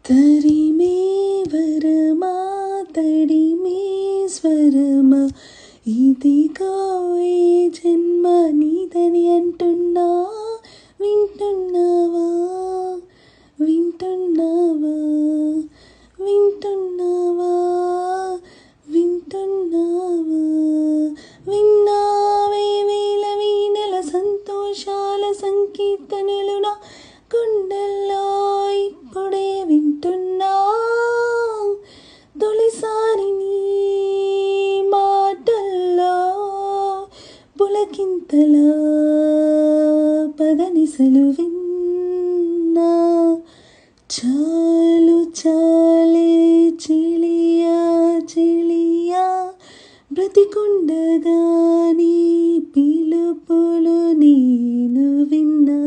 తరిమే వరమా తడిమే స్వరమా ఇదిగో ఈ జన్మ నీదని అంటున్నా వింటున్నావా వింటున్నావా వింటున్నావా వింటున్నావా విన్నావే వేల వీణల సంతోషాల సంకీర్తనలు నా గుండెల్లో ఇప్పుడే వింటున్నా తొలిసారి నీ మాటల్లో పులకింతలా పదనిసలు విన్నా చాలు చాలే చెలియా చెలియా బ్రతికుండగా నీ పిలుపులు నేను విన్నా.